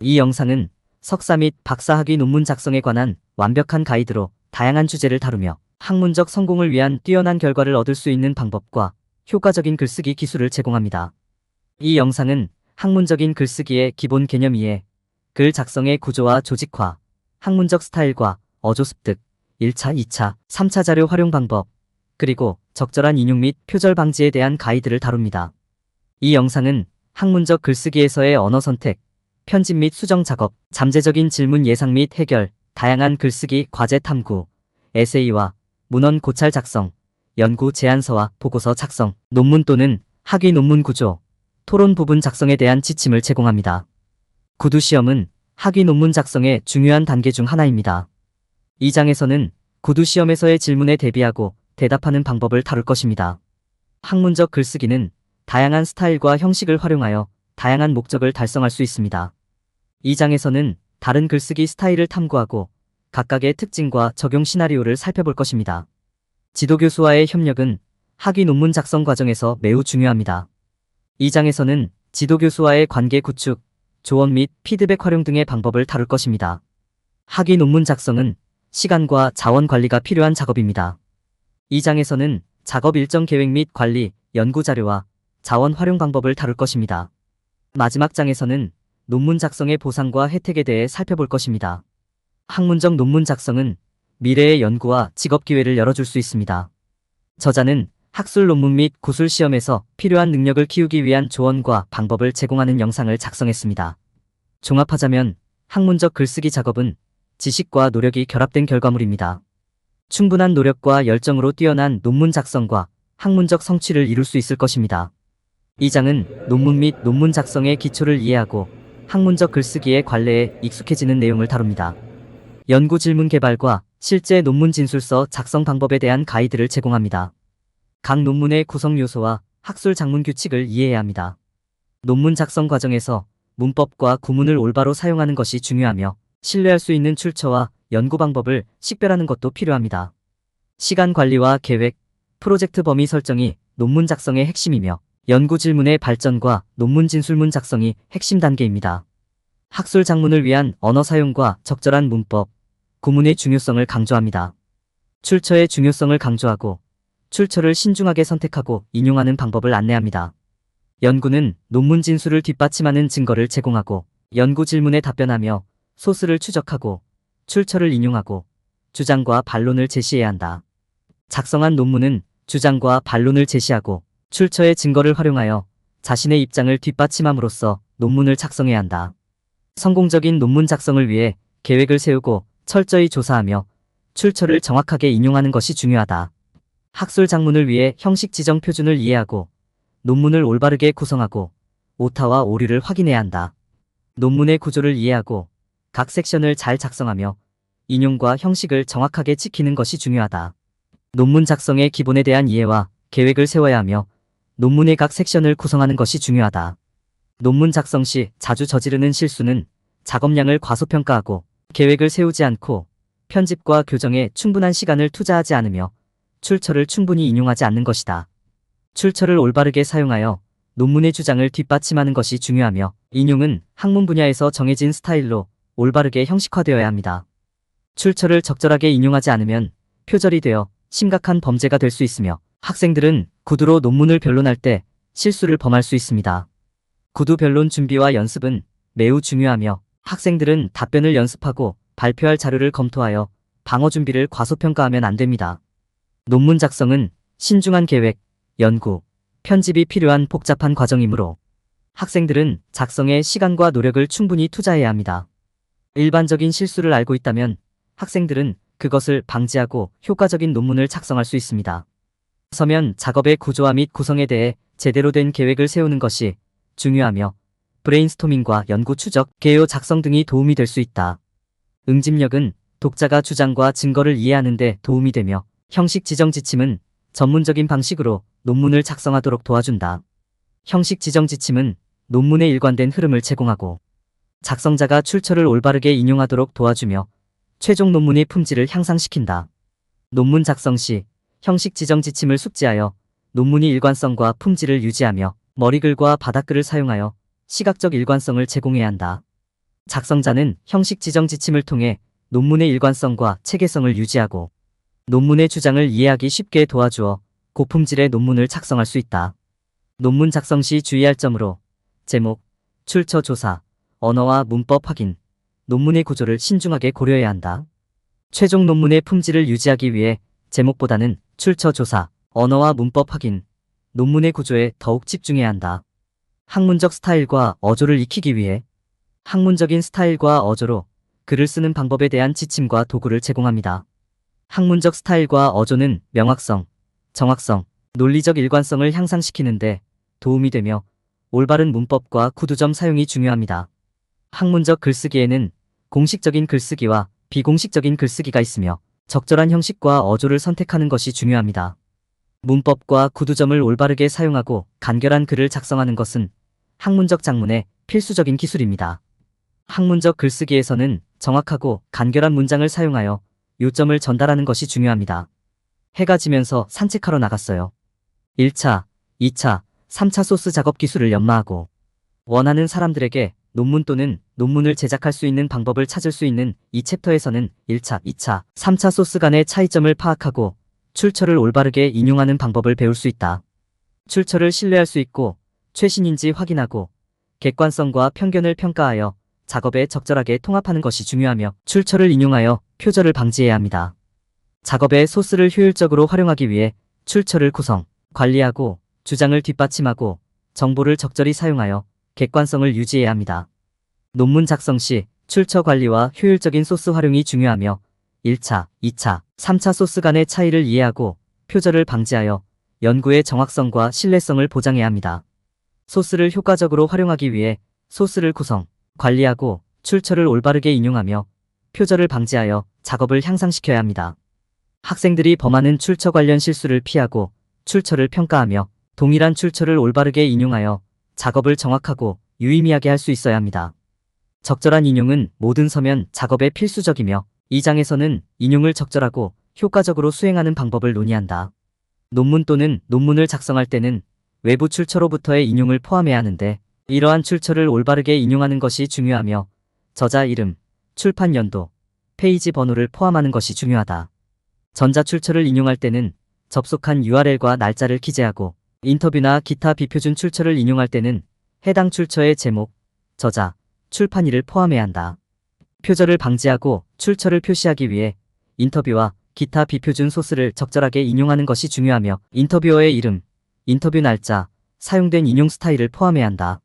이 영상은 석사 및 박사 학위 논문 작성에 관한 완벽한 가이드로 다양한 주제를 다루며 학문적 성공을 위한 뛰어난 결과를 얻을 수 있는 방법과 효과적인 글쓰기 기술을 제공합니다. 이 영상은 학문적인 글쓰기의 기본 개념 이해, 글 작성의 구조와 조직화, 학문적 스타일과 어조 습득, 1차, 2차, 3차 자료 활용 방법, 그리고 적절한 인용 및 표절 방지에 대한 가이드를 다룹니다. 이 영상은 학문적 글쓰기에서의 언어 선택, 편집 및 수정 작업, 잠재적인 질문 예상 및 해결, 다양한 글쓰기 과제 탐구, 에세이와 문헌 고찰 작성, 연구 제안서와 보고서 작성, 논문 또는 학위 논문 구조, 토론 부분 작성에 대한 지침을 제공합니다. 구두 시험은 학위 논문 작성의 중요한 단계 중 하나입니다. 이 장에서는 구두 시험에서의 질문에 대비하고 대답하는 방법을 다룰 것입니다. 학문적 글쓰기는 다양한 스타일과 형식을 활용하여 다양한 목적을 달성할 수 있습니다. 이 장에서는 다른 글쓰기 스타일을 탐구하고 각각의 특징과 적용 시나리오를 살펴볼 것입니다. 지도교수와의 협력은 학위 논문 작성 과정에서 매우 중요합니다. 이 장에서는 지도교수와의 관계 구축, 조언 및 피드백 활용 등의 방법을 다룰 것입니다. 학위 논문 작성은 시간과 자원 관리가 필요한 작업입니다. 이 장에서는 작업 일정 계획 및 관리, 연구 자료와 자원 활용 방법을 다룰 것입니다. 마지막 장에서는 논문 작성의 보상과 혜택에 대해 살펴볼 것입니다. 학문적 논문 작성은 미래의 연구와 직업 기회를 열어줄 수 있습니다. 저자는 학술 논문 및 구술 시험에서 필요한 능력을 키우기 위한 조언과 방법을 제공하는 영상을 작성했습니다. 종합하자면 학문적 글쓰기 작업은 지식과 노력이 결합된 결과물입니다. 충분한 노력과 열정으로 뛰어난 논문 작성과 학문적 성취를 이룰 수 있을 것입니다. 이 장은 논문 및 논문 작성의 기초를 이해하고 학문적 글쓰기의 관례에 익숙해지는 내용을 다룹니다. 연구 질문 개발과 실제 논문 진술서 작성 방법에 대한 가이드를 제공합니다. 각 논문의 구성 요소와 학술 작문 규칙을 이해해야 합니다. 논문 작성 과정에서 문법과 구문을 올바로 사용하는 것이 중요하며 신뢰할 수 있는 출처와 연구 방법을 식별하는 것도 필요합니다. 시간 관리와 계획, 프로젝트 범위 설정이 논문 작성의 핵심이며 연구 질문의 발전과 논문 진술문 작성이 핵심 단계입니다. 학술 작문을 위한 언어 사용과 적절한 문법, 구문의 중요성을 강조합니다. 출처의 중요성을 강조하고 출처를 신중하게 선택하고 인용하는 방법을 안내합니다. 연구는 논문 진술을 뒷받침하는 증거를 제공하고 연구 질문에 답변하며 소스를 추적하고 출처를 인용하고 주장과 반론을 제시해야 한다. 작성한 논문은 주장과 반론을 제시하고 출처의 증거를 활용하여 자신의 입장을 뒷받침함으로써 논문을 작성해야 한다. 성공적인 논문 작성을 위해 계획을 세우고 철저히 조사하며 출처를 정확하게 인용하는 것이 중요하다. 학술 작문을 위해 형식 지정 표준을 이해하고 논문을 올바르게 구성하고 오타와 오류를 확인해야 한다. 논문의 구조를 이해하고 각 섹션을 잘 작성하며 인용과 형식을 정확하게 지키는 것이 중요하다. 논문 작성의 기본에 대한 이해와 계획을 세워야 하며 논문의 각 섹션을 구성하는 것이 중요하다. 논문 작성 시 자주 저지르는 실수는 작업량을 과소평가하고 계획을 세우지 않고 편집과 교정에 충분한 시간을 투자하지 않으며 출처를 충분히 인용하지 않는 것이다. 출처를 올바르게 사용하여 논문의 주장을 뒷받침하는 것이 중요하며 인용은 학문 분야에서 정해진 스타일로 올바르게 형식화되어야 합니다. 출처를 적절하게 인용하지 않으면 표절이 되어 심각한 범죄가 될 수 있으며 학생들은 구두로 논문을 변론할 때 실수를 범할 수 있습니다. 구두 변론 준비와 연습은 매우 중요하며 학생들은 답변을 연습하고 발표할 자료를 검토하여 방어 준비를 과소평가하면 안 됩니다. 논문 작성은 신중한 계획, 연구, 편집이 필요한 복잡한 과정이므로 학생들은 작성에 시간과 노력을 충분히 투자해야 합니다. 일반적인 실수를 알고 있다면 학생들은 그것을 방지하고 효과적인 논문을 작성할 수 있습니다. 서면 작업의 구조화 및 구성에 대해 제대로 된 계획을 세우는 것이 중요하며 브레인스토밍과 연구 추적, 개요 작성 등이 도움이 될 수 있다. 응집력은 독자가 주장과 증거를 이해하는 데 도움이 되며 형식 지정 지침은 전문적인 방식으로 논문을 작성하도록 도와준다. 형식 지정 지침은 논문의 일관된 흐름을 제공하고 작성자가 출처를 올바르게 인용하도록 도와주며 최종 논문의 품질을 향상시킨다. 논문 작성 시 형식 지정 지침을 숙지하여 논문의 일관성과 품질을 유지하며 머리글과 바닥글을 사용하여 시각적 일관성을 제공해야 한다. 작성자는 형식 지정 지침을 통해 논문의 일관성과 체계성을 유지하고 논문의 주장을 이해하기 쉽게 도와주어 고품질의 논문을 작성할 수 있다. 논문 작성 시 주의할 점으로 제목, 출처 조사, 언어와 문법 확인, 논문의 구조를 신중하게 고려해야 한다. 최종 논문의 품질을 유지하기 위해 제목보다는 출처 조사, 언어와 문법 확인, 논문의 구조에 더욱 집중해야 한다. 학문적 스타일과 어조를 익히기 위해 학문적인 스타일과 어조로 글을 쓰는 방법에 대한 지침과 도구를 제공합니다. 학문적 스타일과 어조는 명확성, 정확성, 논리적 일관성을 향상시키는데 도움이 되며 올바른 문법과 구두점 사용이 중요합니다. 학문적 글쓰기에는 공식적인 글쓰기와 비공식적인 글쓰기가 있으며 적절한 형식과 어조를 선택하는 것이 중요합니다. 문법과 구두점을 올바르게 사용하고 간결한 글을 작성하는 것은 학문적 작문의 필수적인 기술입니다. 학문적 글쓰기에서는 정확하고 간결한 문장을 사용하여 요점을 전달하는 것이 중요합니다. 해가 지면서 산책하러 나갔어요. 1차, 2차, 3차 소스 작업 기술을 연마하고 원하는 사람들에게 논문 또는 논문을 제작할 수 있는 방법을 찾을 수 있는 이 챕터에서는 1차, 2차, 3차 소스 간의 차이점을 파악하고 출처를 올바르게 인용하는 방법을 배울 수 있다. 출처를 신뢰할 수 있고 최신인지 확인하고 객관성과 편견을 평가하여 작업에 적절하게 통합하는 것이 중요하며 출처를 인용하여 표절을 방지해야 합니다. 작업의 소스를 효율적으로 활용하기 위해 출처를 구성, 관리하고 주장을 뒷받침하고 정보를 적절히 사용하여 객관성을 유지해야 합니다. 논문 작성 시 출처 관리와 효율적인 소스 활용이 중요하며 1차, 2차, 3차 소스 간의 차이를 이해하고 표절을 방지하여 연구의 정확성과 신뢰성을 보장해야 합니다. 소스를 효과적으로 활용하기 위해 소스를 구성, 관리하고 출처를 올바르게 인용하며 표절을 방지하여 작업을 향상시켜야 합니다. 학생들이 범하는 출처 관련 실수를 피하고 출처를 평가하며 동일한 출처를 올바르게 인용하여 작업을 정확하고 유의미하게 할 수 있어야 합니다. 적절한 인용은 모든 서면 작업에 필수적이며 이 장에서는 인용을 적절하고 효과적으로 수행하는 방법을 논의한다. 논문 또는 논문을 작성할 때는 외부 출처로부터의 인용을 포함해야 하는데 이러한 출처를 올바르게 인용하는 것이 중요하며 저자 이름, 출판 연도, 페이지 번호를 포함하는 것이 중요하다. 전자 출처를 인용할 때는 접속한 URL과 날짜를 기재하고 인터뷰나 기타 비표준 출처를 인용할 때는 해당 출처의 제목, 저자, 출판일을 포함해야 한다. 표절을 방지하고 출처를 표시하기 위해 인터뷰와 기타 비표준 소스를 적절하게 인용하는 것이 중요하며 인터뷰어의 이름, 인터뷰 날짜, 사용된 인용 스타일을 포함해야 한다.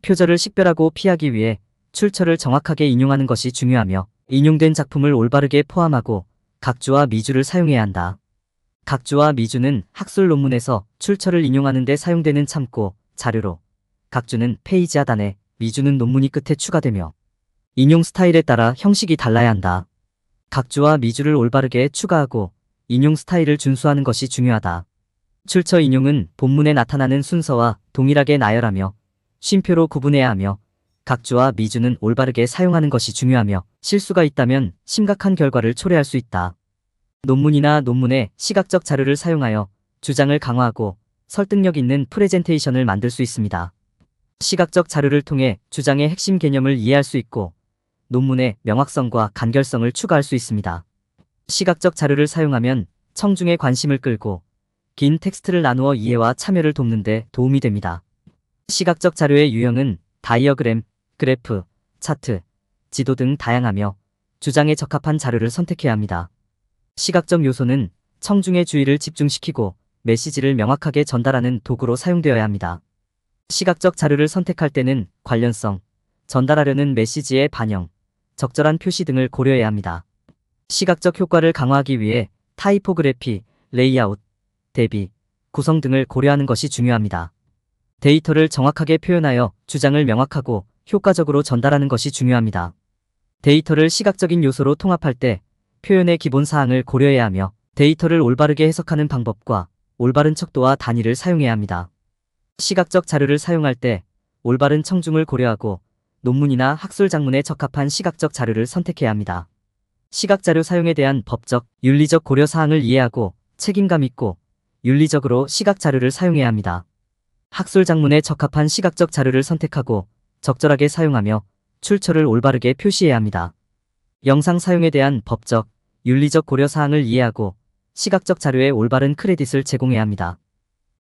표절을 식별하고 피하기 위해 출처를 정확하게 인용하는 것이 중요하며 인용된 작품을 올바르게 포함하고 각주와 미주를 사용해야 한다. 각주와 미주는 학술 논문에서 출처를 인용하는 데 사용되는 참고, 자료로, 각주는 페이지 하단에, 미주는 논문이 끝에 추가되며 인용 스타일에 따라 형식이 달라야 한다. 각주와 미주를 올바르게 추가하고 인용 스타일을 준수하는 것이 중요하다. 출처 인용은 본문에 나타나는 순서와 동일하게 나열하며 쉼표로 구분해야 하며 각주와 미주는 올바르게 사용하는 것이 중요하며 실수가 있다면 심각한 결과를 초래할 수 있다. 논문이나 논문에 시각적 자료를 사용하여 주장을 강화하고 설득력 있는 프레젠테이션을 만들 수 있습니다. 시각적 자료를 통해 주장의 핵심 개념을 이해할 수 있고 논문의 명확성과 간결성을 추가할 수 있습니다. 시각적 자료를 사용하면 청중의 관심을 끌고 긴 텍스트를 나누어 이해와 참여를 돕는 데 도움이 됩니다. 시각적 자료의 유형은 다이어그램, 그래프, 차트, 지도 등 다양하며 주장에 적합한 자료를 선택해야 합니다. 시각적 요소는 청중의 주의를 집중시키고 메시지를 명확하게 전달하는 도구로 사용되어야 합니다. 시각적 자료를 선택할 때는 관련성, 전달하려는 메시지의 반영, 적절한 표시 등을 고려해야 합니다. 시각적 효과를 강화하기 위해 타이포그래피, 레이아웃, 대비, 구성 등을 고려하는 것이 중요합니다. 데이터를 정확하게 표현하여 주장을 명확하고 효과적으로 전달하는 것이 중요합니다. 데이터를 시각적인 요소로 통합할 때 표현의 기본 사항을 고려해야 하며 데이터를 올바르게 해석하는 방법과 올바른 척도와 단위를 사용해야 합니다. 시각적 자료를 사용할 때 올바른 청중을 고려하고 논문이나 학술 작문에 적합한 시각적 자료를 선택해야 합니다. 시각 자료 사용에 대한 법적, 윤리적 고려 사항을 이해하고 책임감 있고 윤리적으로 시각 자료를 사용해야 합니다. 학술 작문에 적합한 시각적 자료를 선택하고 적절하게 사용하며 출처를 올바르게 표시해야 합니다. 영상 사용에 대한 법적, 윤리적 고려사항을 이해하고 시각적 자료에 올바른 크레딧을 제공해야 합니다.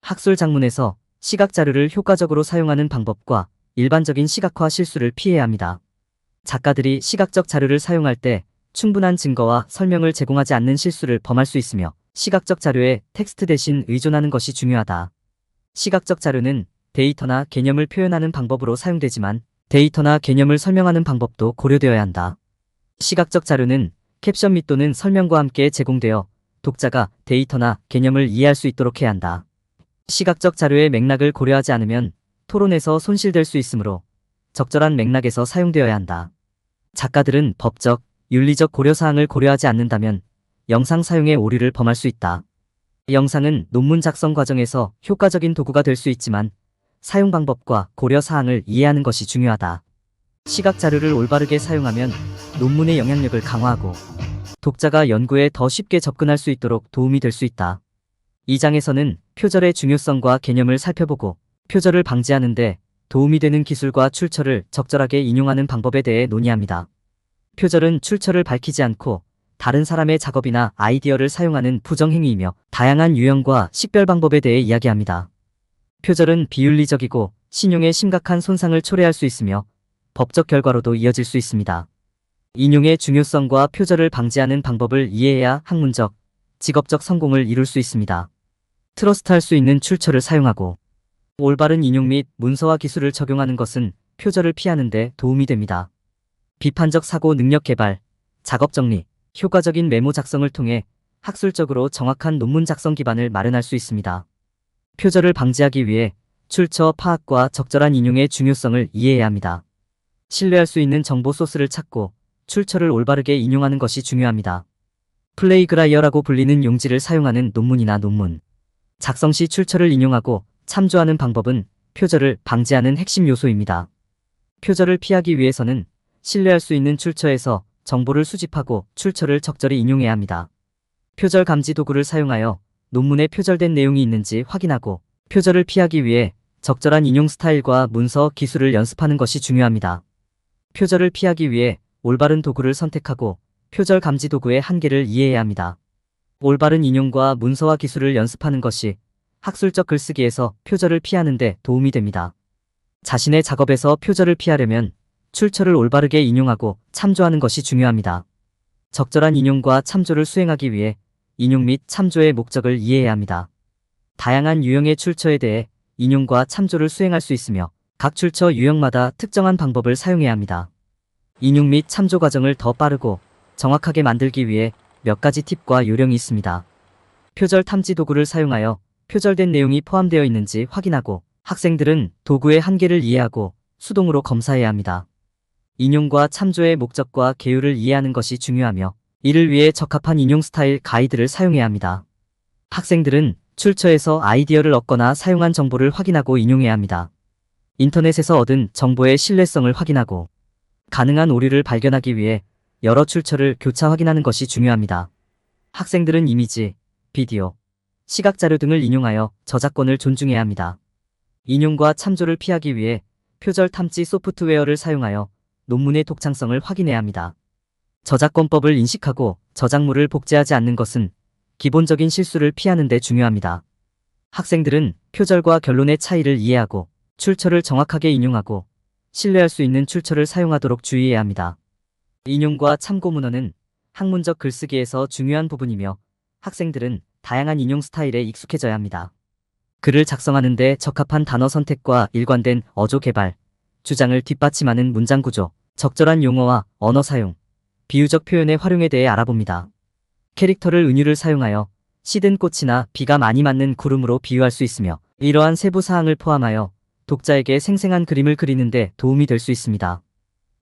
학술 장문에서 시각 자료를 효과적으로 사용하는 방법과 일반적인 시각화 실수를 피해야 합니다. 작가들이 시각적 자료를 사용할 때 충분한 증거와 설명을 제공하지 않는 실수를 범할 수 있으며 시각적 자료에 텍스트 대신 의존하는 것이 중요하다. 시각적 자료는 데이터나 개념을 표현하는 방법으로 사용되지만 데이터나 개념을 설명하는 방법도 고려되어야 한다. 시각적 자료는 캡션 및 또는 설명과 함께 제공되어 독자가 데이터나 개념을 이해할 수 있도록 해야 한다. 시각적 자료의 맥락을 고려하지 않으면 토론에서 손실될 수 있으므로 적절한 맥락에서 사용되어야 한다. 작가들은 법적, 윤리적 고려사항을 고려하지 않는다면 영상 사용에 오류를 범할 수 있다. 영상은 논문 작성 과정에서 효과적인 도구가 될 수 있지만 사용 방법과 고려사항을 이해하는 것이 중요하다. 시각 자료를 올바르게 사용하면 논문의 영향력을 강화하고 독자가 연구에 더 쉽게 접근할 수 있도록 도움이 될 수 있다. 이 장에서는 표절의 중요성과 개념을 살펴보고 표절을 방지하는 데 도움이 되는 기술과 출처를 적절하게 인용하는 방법에 대해 논의합니다. 표절은 출처를 밝히지 않고 다른 사람의 작업이나 아이디어를 사용하는 부정행위이며 다양한 유형과 식별 방법에 대해 이야기합니다. 표절은 비윤리적이고 신용에 심각한 손상을 초래할 수 있으며 법적 결과로도 이어질 수 있습니다. 인용의 중요성과 표절을 방지하는 방법을 이해해야 학문적, 직업적 성공을 이룰 수 있습니다. 트러스트할 수 있는 출처를 사용하고 올바른 인용 및 문서화 기술을 적용하는 것은 표절을 피하는 데 도움이 됩니다. 비판적 사고 능력 개발, 작업 정리, 효과적인 메모 작성을 통해 학술적으로 정확한 논문 작성 기반을 마련할 수 있습니다. 표절을 방지하기 위해 출처 파악과 적절한 인용의 중요성을 이해해야 합니다. 신뢰할 수 있는 정보 소스를 찾고 출처를 올바르게 인용하는 것이 중요합니다. 플레이그라이어라고 불리는 용지를 사용하는 논문이나 논문 작성 시 출처를 인용하고 참조하는 방법은 표절을 방지하는 핵심 요소입니다. 표절을 피하기 위해서는 신뢰할 수 있는 출처에서 정보를 수집하고 출처를 적절히 인용해야 합니다. 표절 감지 도구를 사용하여 논문에 표절된 내용이 있는지 확인하고 표절을 피하기 위해 적절한 인용 스타일과 문서 기술을 연습하는 것이 중요합니다. 표절을 피하기 위해 올바른 도구를 선택하고 표절 감지 도구의 한계를 이해해야 합니다. 올바른 인용과 문서화 기술을 연습하는 것이 학술적 글쓰기에서 표절을 피하는 데 도움이 됩니다. 자신의 작업에서 표절을 피하려면 출처를 올바르게 인용하고 참조하는 것이 중요합니다. 적절한 인용과 참조를 수행하기 위해 인용 및 참조의 목적을 이해해야 합니다. 다양한 유형의 출처에 대해 인용과 참조를 수행할 수 있으며 각 출처 유형마다 특정한 방법을 사용해야 합니다. 인용 및 참조 과정을 더 빠르고 정확하게 만들기 위해 몇 가지 팁과 요령이 있습니다. 표절 탐지 도구를 사용하여 표절된 내용이 포함되어 있는지 확인하고 학생들은 도구의 한계를 이해하고 수동으로 검사해야 합니다. 인용과 참조의 목적과 계율을 이해하는 것이 중요하며 이를 위해 적합한 인용 스타일 가이드를 사용해야 합니다. 학생들은 출처에서 아이디어를 얻거나 사용한 정보를 확인하고 인용해야 합니다. 인터넷에서 얻은 정보의 신뢰성을 확인하고 가능한 오류를 발견하기 위해 여러 출처를 교차 확인하는 것이 중요합니다. 학생들은 이미지, 비디오, 시각 자료 등을 인용하여 저작권을 존중해야 합니다. 인용과 참조를 피하기 위해 표절 탐지 소프트웨어를 사용하여 논문의 독창성을 확인해야 합니다. 저작권법을 인식하고 저작물을 복제하지 않는 것은 기본적인 실수를 피하는 데 중요합니다. 학생들은 표절과 결론의 차이를 이해하고 출처를 정확하게 인용하고 신뢰할 수 있는 출처를 사용하도록 주의해야 합니다. 인용과 참고 문헌은 학문적 글쓰기에서 중요한 부분이며 학생들은 다양한 인용 스타일에 익숙해져야 합니다. 글을 작성하는 데 적합한 단어 선택과 일관된 어조 개발, 주장을 뒷받침하는 문장 구조, 적절한 용어와 언어 사용, 비유적 표현의 활용에 대해 알아봅니다. 캐릭터를 은유를 사용하여 시든 꽃이나 비가 많이 맞는 구름으로 비유할 수 있으며 이러한 세부 사항을 포함하여 독자에게 생생한 그림을 그리는 데 도움이 될 수 있습니다.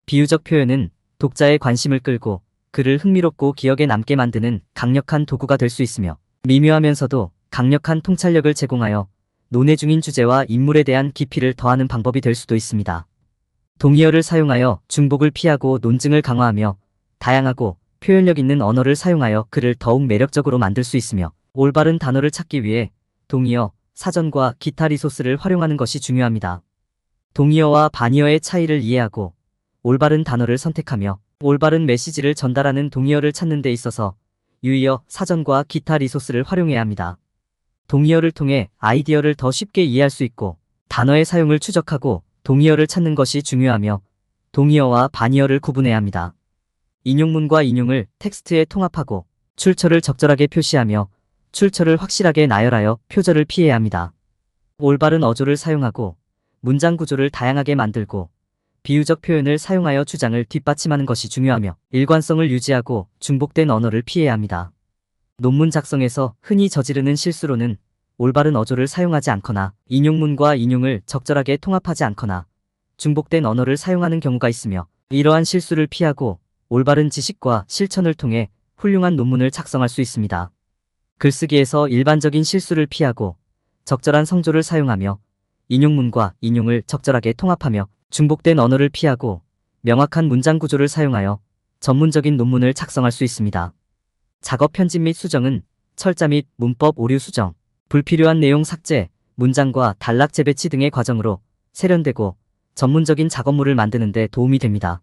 비유적 표현은 독자의 관심을 끌고 글을 흥미롭고 기억에 남게 만드는 강력한 도구가 될 수 있으며 미묘하면서도 강력한 통찰력을 제공하여 논의 중인 주제와 인물에 대한 깊이를 더하는 방법이 될 수도 있습니다. 동의어를 사용하여 중복을 피하고 논증을 강화하며 다양하고 표현력 있는 언어를 사용하여 글을 더욱 매력적으로 만들 수 있으며 올바른 단어를 찾기 위해 동의어, 사전과 기타 리소스를 활용하는 것이 중요합니다. 동의어와 반의어의 차이를 이해하고 올바른 단어를 선택하며 올바른 메시지를 전달하는 동의어를 찾는 데 있어서 유의어, 사전과 기타 리소스를 활용해야 합니다. 동의어를 통해 아이디어를 더 쉽게 이해할 수 있고 단어의 사용을 추적하고 동의어를 찾는 것이 중요하며 동의어와 반의어를 구분해야 합니다. 인용문과 인용을 텍스트에 통합하고 출처를 적절하게 표시하며 출처를 확실하게 나열하여 표절을 피해야 합니다. 올바른 어조를 사용하고 문장 구조를 다양하게 만들고 비유적 표현을 사용하여 주장을 뒷받침하는 것이 중요하며 일관성을 유지하고 중복된 언어를 피해야 합니다. 논문 작성에서 흔히 저지르는 실수로는 올바른 어조를 사용하지 않거나 인용문과 인용을 적절하게 통합하지 않거나 중복된 언어를 사용하는 경우가 있으며 이러한 실수를 피하고 올바른 지식과 실천을 통해 훌륭한 논문을 작성할 수 있습니다. 글쓰기에서 일반적인 실수를 피하고 적절한 성조를 사용하며 인용문과 인용을 적절하게 통합하며 중복된 언어를 피하고 명확한 문장 구조를 사용하여 전문적인 논문을 작성할 수 있습니다. 작업 편집 및 수정은 철자 및 문법 오류 수정, 불필요한 내용 삭제, 문장과 단락 재배치 등의 과정으로 세련되고 전문적인 작업물을 만드는 데 도움이 됩니다.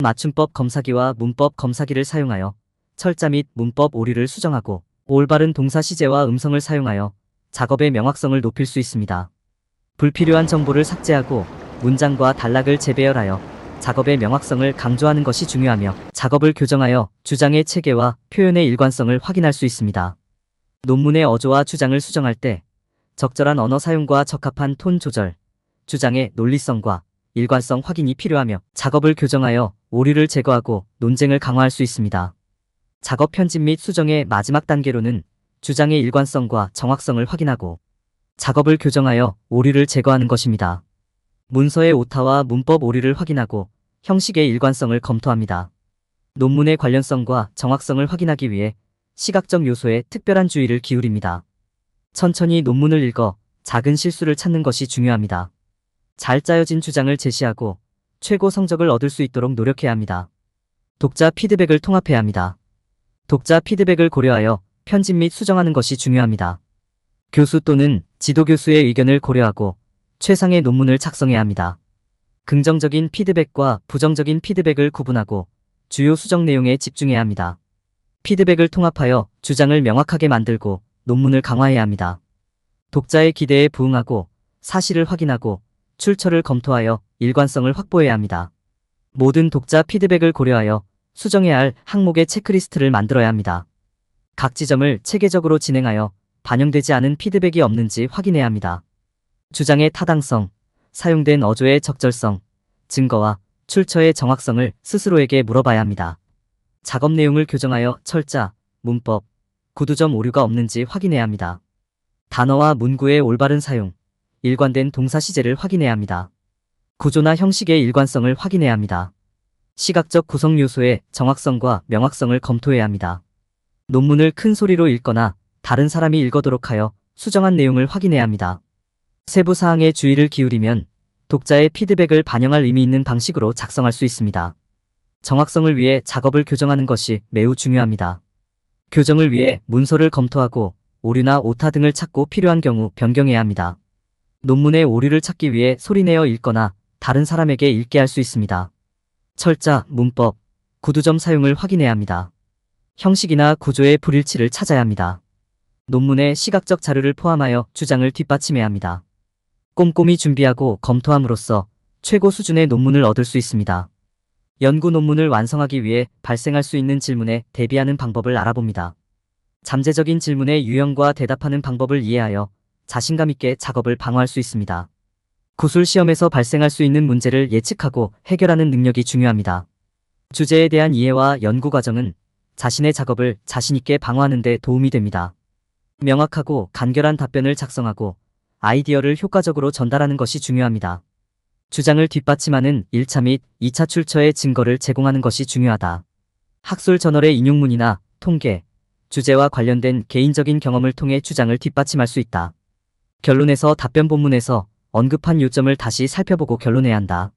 맞춤법 검사기와 문법 검사기를 사용하여 철자 및 문법 오류를 수정하고 올바른 동사 시제와 음성을 사용하여 작업의 명확성을 높일 수 있습니다. 불필요한 정보를 삭제하고 문장과 단락을 재배열하여 작업의 명확성을 강조하는 것이 중요하며 작업을 교정하여 주장의 체계와 표현의 일관성을 확인할 수 있습니다. 논문의 어조와 주장을 수정할 때 적절한 언어 사용과 적합한 톤 조절, 주장의 논리성과 일관성 확인이 필요하며 작업을 교정하여 오류를 제거하고 논쟁을 강화할 수 있습니다. 작업 편집 및 수정의 마지막 단계로는 주장의 일관성과 정확성을 확인하고 작업을 교정하여 오류를 제거하는 것입니다. 문서의 오타와 문법 오류를 확인하고 형식의 일관성을 검토합니다. 논문의 관련성과 정확성을 확인하기 위해 시각적 요소에 특별한 주의를 기울입니다. 천천히 논문을 읽어 작은 실수를 찾는 것이 중요합니다. 잘 짜여진 주장을 제시하고 최고 성적을 얻을 수 있도록 노력해야 합니다. 독자 피드백을 통합해야 합니다. 독자 피드백을 고려하여 편집 및 수정하는 것이 중요합니다. 교수 또는 지도교수의 의견을 고려하고 최상의 논문을 작성해야 합니다. 긍정적인 피드백과 부정적인 피드백을 구분하고 주요 수정 내용에 집중해야 합니다. 피드백을 통합하여 주장을 명확하게 만들고 논문을 강화해야 합니다. 독자의 기대에 부응하고 사실을 확인하고 출처를 검토하여 일관성을 확보해야 합니다. 모든 독자 피드백을 고려하여 수정해야 할 항목의 체크리스트를 만들어야 합니다. 각 지점을 체계적으로 진행하여 반영되지 않은 피드백이 없는지 확인해야 합니다. 주장의 타당성, 사용된 어조의 적절성, 증거와 출처의 정확성을 스스로에게 물어봐야 합니다. 작업 내용을 교정하여 철자, 문법, 구두점 오류가 없는지 확인해야 합니다. 단어와 문구의 올바른 사용, 일관된 동사 시제를 확인해야 합니다. 구조나 형식의 일관성을 확인해야 합니다. 시각적 구성 요소의 정확성과 명확성을 검토해야 합니다. 논문을 큰 소리로 읽거나 다른 사람이 읽어도록 하여 수정한 내용을 확인해야 합니다. 세부 사항에 주의를 기울이면 독자의 피드백을 반영할 의미 있는 방식으로 작성할 수 있습니다. 정확성을 위해 작업을 교정하는 것이 매우 중요합니다. 교정을 위해 문서를 검토하고 오류나 오타 등을 찾고 필요한 경우 변경해야 합니다. 논문의 오류를 찾기 위해 소리내어 읽거나 다른 사람에게 읽게 할 수 있습니다. 철자, 문법, 구두점 사용을 확인해야 합니다. 형식이나 구조의 불일치를 찾아야 합니다. 논문에 시각적 자료를 포함하여 주장을 뒷받침해야 합니다. 꼼꼼히 준비하고 검토함으로써 최고 수준의 논문을 얻을 수 있습니다. 연구 논문을 완성하기 위해 발생할 수 있는 질문에 대비하는 방법을 알아봅니다. 잠재적인 질문의 유형과 대답하는 방법을 이해하여 자신감 있게 작업을 방어할 수 있습니다. 구술 시험에서 발생할 수 있는 문제를 예측하고 해결하는 능력이 중요합니다. 주제에 대한 이해와 연구 과정은 자신의 작업을 자신있게 방어하는 데 도움이 됩니다. 명확하고 간결한 답변을 작성하고 아이디어를 효과적으로 전달하는 것이 중요합니다. 주장을 뒷받침하는 1차 및 2차 출처의 증거를 제공하는 것이 중요하다. 학술 저널의 인용문이나 통계, 주제와 관련된 개인적인 경험을 통해 주장을 뒷받침할 수 있다. 결론에서 답변 본문에서 언급한 요점을 다시 살펴보고 결론해야 한다.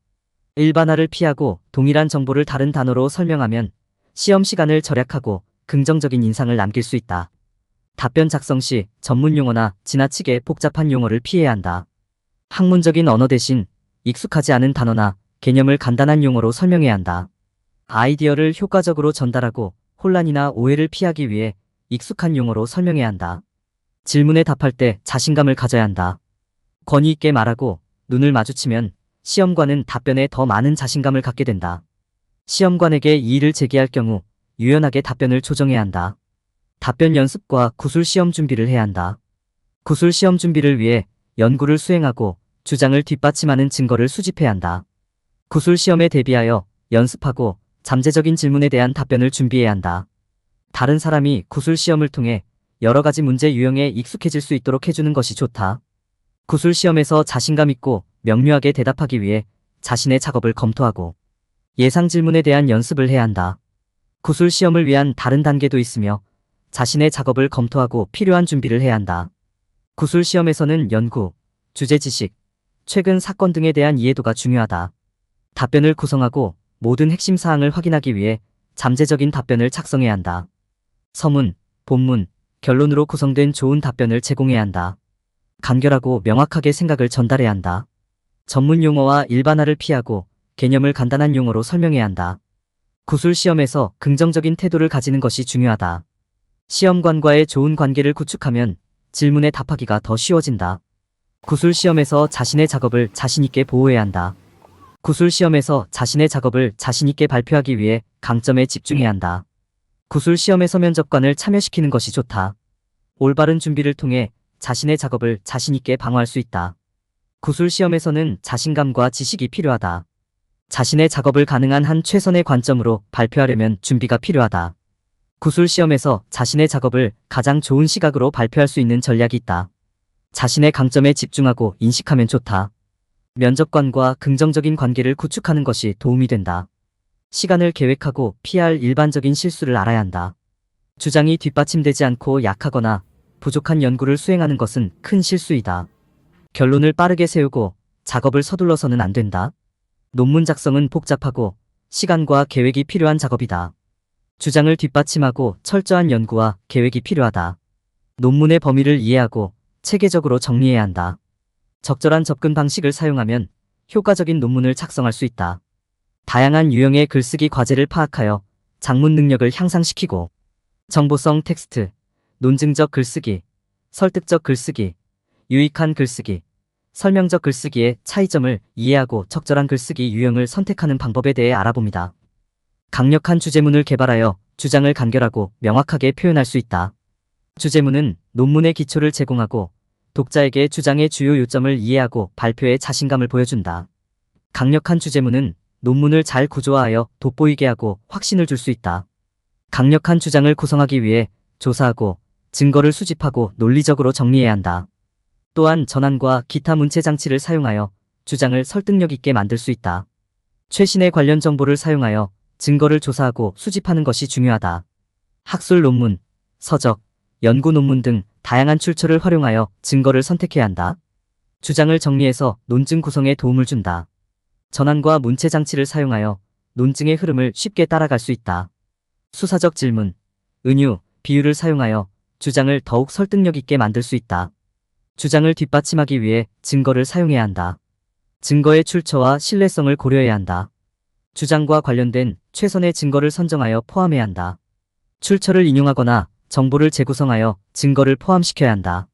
일반화를 피하고 동일한 정보를 다른 단어로 설명하면 시험 시간을 절약하고 긍정적인 인상을 남길 수 있다. 답변 작성 시 전문 용어나 지나치게 복잡한 용어를 피해야 한다. 학문적인 언어 대신 익숙하지 않은 단어나 개념을 간단한 용어로 설명해야 한다. 아이디어를 효과적으로 전달하고 혼란이나 오해를 피하기 위해 익숙한 용어로 설명해야 한다. 질문에 답할 때 자신감을 가져야 한다. 권위 있게 말하고 눈을 마주치면 시험관은 답변에 더 많은 자신감을 갖게 된다. 시험관에게 이의를 제기할 경우 유연하게 답변을 조정해야 한다. 답변 연습과 구술 시험 준비를 해야 한다. 구술 시험 준비를 위해 연구를 수행하고 주장을 뒷받침하는 증거를 수집해야 한다. 구술 시험에 대비하여 연습하고 잠재적인 질문에 대한 답변을 준비해야 한다. 다른 사람이 구술 시험을 통해 여러 가지 문제 유형에 익숙해질 수 있도록 해주는 것이 좋다. 구술 시험에서 자신감 있고 명료하게 대답하기 위해 자신의 작업을 검토하고 예상 질문에 대한 연습을 해야 한다. 구술 시험을 위한 다른 단계도 있으며 자신의 작업을 검토하고 필요한 준비를 해야 한다. 구술 시험에서는 연구, 주제 지식, 최근 사건 등에 대한 이해도가 중요하다. 답변을 구성하고 모든 핵심 사항을 확인하기 위해 잠재적인 답변을 작성해야 한다. 서문, 본문, 결론으로 구성된 좋은 답변을 제공해야 한다. 간결하고 명확하게 생각을 전달해야 한다. 전문 용어와 일반화를 피하고 개념을 간단한 용어로 설명해야 한다. 구술 시험에서 긍정적인 태도를 가지는 것이 중요하다. 시험관과의 좋은 관계를 구축하면 질문에 답하기가 더 쉬워진다. 구술 시험에서 자신의 작업을 자신있게 보호해야 한다. 구술 시험에서 자신의 작업을 자신있게 발표하기 위해 강점에 집중해야 한다. 구술 시험에서 면접관을 참여시키는 것이 좋다. 올바른 준비를 통해 자신의 작업을 자신있게 방어할 수 있다. 구술 시험에서는 자신감과 지식이 필요하다. 자신의 작업을 가능한 한 최선의 관점으로 발표하려면 준비가 필요하다. 구술 시험에서 자신의 작업을 가장 좋은 시각으로 발표할 수 있는 전략이 있다. 자신의 강점에 집중하고 인식하면 좋다. 면접관과 긍정적인 관계를 구축하는 것이 도움이 된다. 시간을 계획하고 피해야 할 일반적인 실수를 알아야 한다. 주장이 뒷받침되지 않고 약하거나 부족한 연구를 수행하는 것은 큰 실수이다. 결론을 빠르게 세우고 작업을 서둘러서는 안 된다. 논문 작성은 복잡하고 시간과 계획이 필요한 작업이다. 주장을 뒷받침하고 철저한 연구와 계획이 필요하다. 논문의 범위를 이해하고 체계적으로 정리해야 한다. 적절한 접근 방식을 사용하면 효과적인 논문을 작성할 수 있다. 다양한 유형의 글쓰기 과제를 파악하여 작문 능력을 향상시키고 정보성 텍스트, 논증적 글쓰기, 설득적 글쓰기, 유익한 글쓰기, 설명적 글쓰기의 차이점을 이해하고 적절한 글쓰기 유형을 선택하는 방법에 대해 알아봅니다. 강력한 주제문을 개발하여 주장을 간결하고 명확하게 표현할 수 있다. 주제문은 논문의 기초를 제공하고 독자에게 주장의 주요 요점을 이해하고 발표에 자신감을 보여준다. 강력한 주제문은 논문을 잘 구조화하여 돋보이게 하고 확신을 줄 수 있다. 강력한 주장을 구성하기 위해 조사하고 증거를 수집하고 논리적으로 정리해야 한다. 또한 전환과 기타 문체 장치를 사용하여 주장을 설득력 있게 만들 수 있다. 최신의 관련 정보를 사용하여 증거를 조사하고 수집하는 것이 중요하다. 학술 논문, 서적, 연구 논문 등 다양한 출처를 활용하여 증거를 선택해야 한다. 주장을 정리해서 논증 구성에 도움을 준다. 전환과 문체 장치를 사용하여 논증의 흐름을 쉽게 따라갈 수 있다. 수사적 질문, 은유, 비유를 사용하여 주장을 더욱 설득력 있게 만들 수 있다. 주장을 뒷받침하기 위해 증거를 사용해야 한다. 증거의 출처와 신뢰성을 고려해야 한다. 주장과 관련된 최선의 증거를 선정하여 포함해야 한다. 출처를 인용하거나 정보를 재구성하여 증거를 포함시켜야 한다.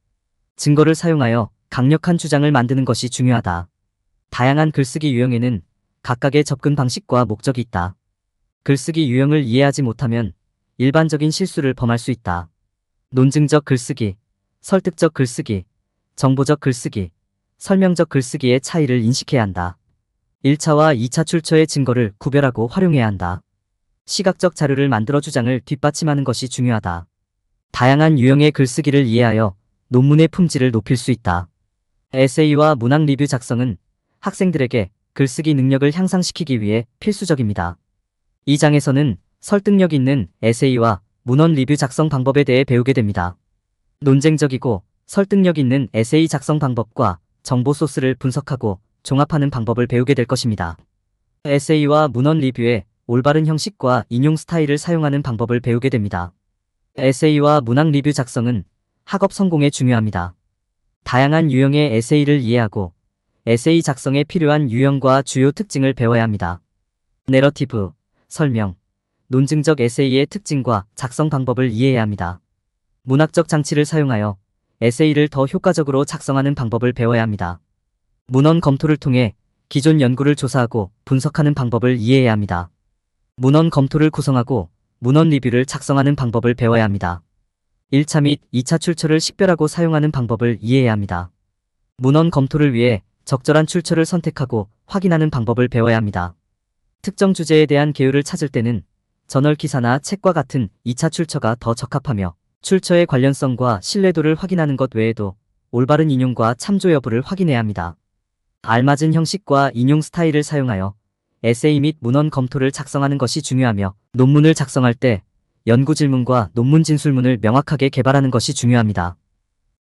증거를 사용하여 강력한 주장을 만드는 것이 중요하다. 다양한 글쓰기 유형에는 각각의 접근 방식과 목적이 있다. 글쓰기 유형을 이해하지 못하면 일반적인 실수를 범할 수 있다. 논증적 글쓰기, 설득적 글쓰기, 정보적 글쓰기, 설명적 글쓰기의 차이를 인식해야 한다. 1차와 2차 출처의 증거를 구별하고 활용해야 한다. 시각적 자료를 만들어 주장을 뒷받침하는 것이 중요하다. 다양한 유형의 글쓰기를 이해하여 논문의 품질을 높일 수 있다. 에세이와 문학 리뷰 작성은 학생들에게 글쓰기 능력을 향상시키기 위해 필수적입니다. 이 장에서는 설득력 있는 에세이와 문헌 리뷰 작성 방법에 대해 배우게 됩니다. 논쟁적이고 설득력 있는 에세이 작성 방법과 정보 소스를 분석하고 종합하는 방법을 배우게 될 것입니다. 에세이와 문헌 리뷰의 올바른 형식과 인용 스타일을 사용하는 방법을 배우게 됩니다. 에세이와 문학 리뷰 작성은 학업 성공에 중요합니다. 다양한 유형의 에세이를 이해하고 에세이 작성에 필요한 유형과 주요 특징을 배워야 합니다. 내러티브, 설명, 논증적 에세이의 특징과 작성 방법을 이해해야 합니다. 문학적 장치를 사용하여 에세이를 더 효과적으로 작성하는 방법을 배워야 합니다. 문헌 검토를 통해 기존 연구를 조사하고 분석하는 방법을 이해해야 합니다. 문헌 검토를 구성하고 문헌 리뷰를 작성하는 방법을 배워야 합니다. 1차 및 2차 출처를 식별하고 사용하는 방법을 이해해야 합니다. 문헌 검토를 위해 적절한 출처를 선택하고 확인하는 방법을 배워야 합니다. 특정 주제에 대한 개요를 찾을 때는 저널 기사나 책과 같은 2차 출처가 더 적합하며 출처의 관련성과 신뢰도를 확인하는 것 외에도 올바른 인용과 참조 여부를 확인해야 합니다. 알맞은 형식과 인용 스타일을 사용하여 에세이 및 문헌 검토를 작성하는 것이 중요하며 논문을 작성할 때 연구 질문과 논문 진술문을 명확하게 개발하는 것이 중요합니다.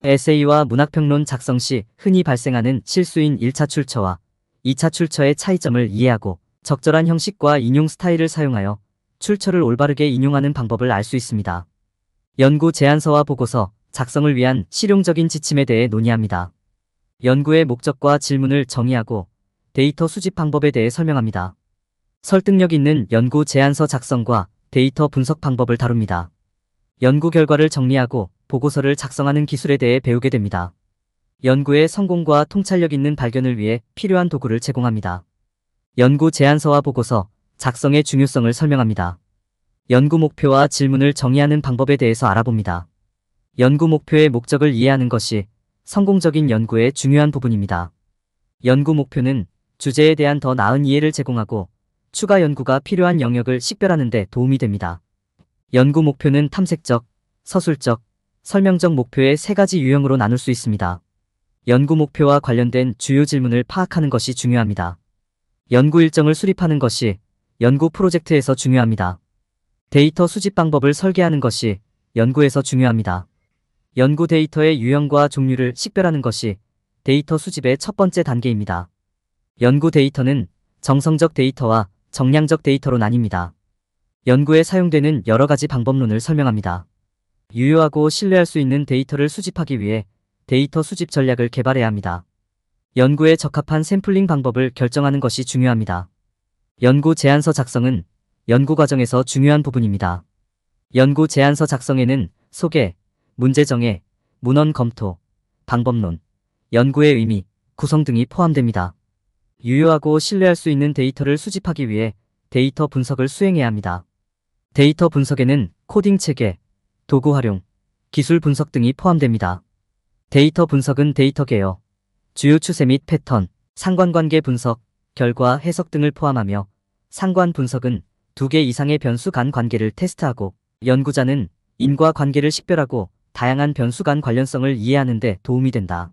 에세이와 문학평론 작성 시 흔히 발생하는 실수인 1차 출처와 2차 출처의 차이점을 이해하고 적절한 형식과 인용 스타일을 사용하여 출처를 올바르게 인용하는 방법을 알 수 있습니다. 연구 제안서와 보고서 작성을 위한 실용적인 지침에 대해 논의합니다. 연구의 목적과 질문을 정의하고 데이터 수집 방법에 대해 설명합니다. 설득력 있는 연구 제안서 작성과 데이터 분석 방법을 다룹니다. 연구 결과를 정리하고 보고서를 작성하는 기술에 대해 배우게 됩니다. 연구의 성공과 통찰력 있는 발견을 위해 필요한 도구를 제공합니다. 연구 제안서와 보고서 작성의 중요성을 설명합니다. 연구 목표와 질문을 정의하는 방법에 대해서 알아봅니다. 연구 목표의 목적을 이해하는 것이 성공적인 연구의 중요한 부분입니다. 연구 목표는 주제에 대한 더 나은 이해를 제공하고 추가 연구가 필요한 영역을 식별하는 데 도움이 됩니다. 연구 목표는 탐색적, 서술적, 설명적 목표의 세 가지 유형으로 나눌 수 있습니다. 연구 목표와 관련된 주요 질문을 파악하는 것이 중요합니다. 연구 일정을 수립하는 것이 연구 프로젝트에서 중요합니다. 데이터 수집 방법을 설계하는 것이 연구에서 중요합니다. 연구 데이터의 유형과 종류를 식별하는 것이 데이터 수집의 첫 번째 단계입니다. 연구 데이터는 정성적 데이터와 정량적 데이터로 나뉩니다. 연구에 사용되는 여러 가지 방법론을 설명합니다. 유효하고 신뢰할 수 있는 데이터를 수집하기 위해 데이터 수집 전략을 개발해야 합니다. 연구에 적합한 샘플링 방법을 결정하는 것이 중요합니다. 연구 제안서 작성은 연구 과정에서 중요한 부분입니다. 연구 제안서 작성에는 소개, 문제 정해, 문헌 검토, 방법론, 연구의 의미, 구성 등이 포함됩니다. 유효하고 신뢰할 수 있는 데이터를 수집하기 위해 데이터 분석을 수행해야 합니다. 데이터 분석에는 코딩 체계, 도구 활용, 기술 분석 등이 포함됩니다. 데이터 분석은 데이터 개요, 주요 추세 및 패턴, 상관관계 분석, 결과 해석 등을 포함하며 상관 분석은 2개 이상의 변수 간 관계를 테스트하고 연구자는 인과 관계를 식별하고 다양한 변수 간 관련성을 이해하는 데 도움이 된다.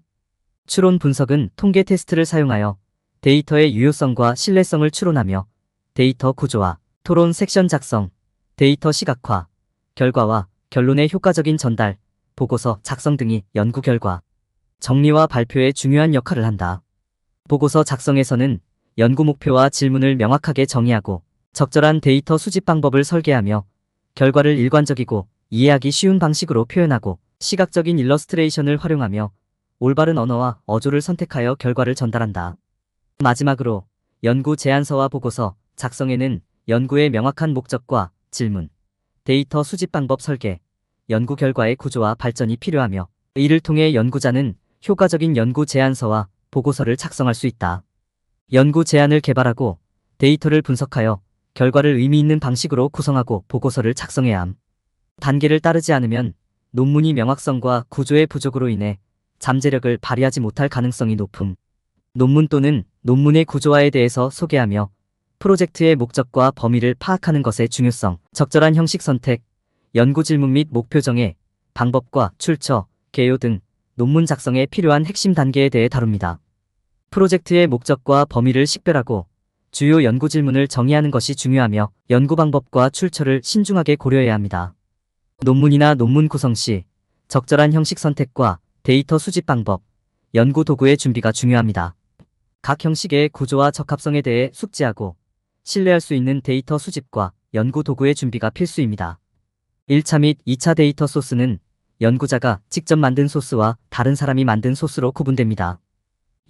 추론 분석은 통계 테스트를 사용하여 데이터의 유효성과 신뢰성을 추론하며 데이터 구조화, 토론 섹션 작성, 데이터 시각화, 결과와 결론의 효과적인 전달, 보고서 작성 등이 연구 결과, 정리와 발표에 중요한 역할을 한다. 보고서 작성에서는 연구 목표와 질문을 명확하게 정의하고 적절한 데이터 수집 방법을 설계하며 결과를 일관적이고 이해하기 쉬운 방식으로 표현하고 시각적인 일러스트레이션을 활용하며 올바른 언어와 어조를 선택하여 결과를 전달한다. 마지막으로 연구 제안서와 보고서 작성에는 연구의 명확한 목적과 질문, 데이터 수집 방법 설계, 연구 결과의 구조와 발전이 필요하며 이를 통해 연구자는 효과적인 연구 제안서와 보고서를 작성할 수 있다. 연구 제안을 개발하고 데이터를 분석하여 결과를 의미 있는 방식으로 구성하고 보고서를 작성해야 함. 단계를 따르지 않으면 논문이 명확성과 구조의 부족으로 인해 잠재력을 발휘하지 못할 가능성이 높음. 논문 또는 논문의 구조화에 대해서 소개하며 프로젝트의 목적과 범위를 파악하는 것의 중요성, 적절한 형식 선택, 연구 질문 및 목표 정해, 방법과 출처, 개요 등 논문 작성에 필요한 핵심 단계에 대해 다룹니다. 프로젝트의 목적과 범위를 식별하고 주요 연구 질문을 정의하는 것이 중요하며 연구 방법과 출처를 신중하게 고려해야 합니다. 논문이나 논문 구성 시 적절한 형식 선택과 데이터 수집 방법, 연구 도구의 준비가 중요합니다. 각 형식의 구조와 적합성에 대해 숙지하고 신뢰할 수 있는 데이터 수집과 연구 도구의 준비가 필수입니다. 1차 및 2차 데이터 소스는 연구자가 직접 만든 소스와 다른 사람이 만든 소스로 구분됩니다.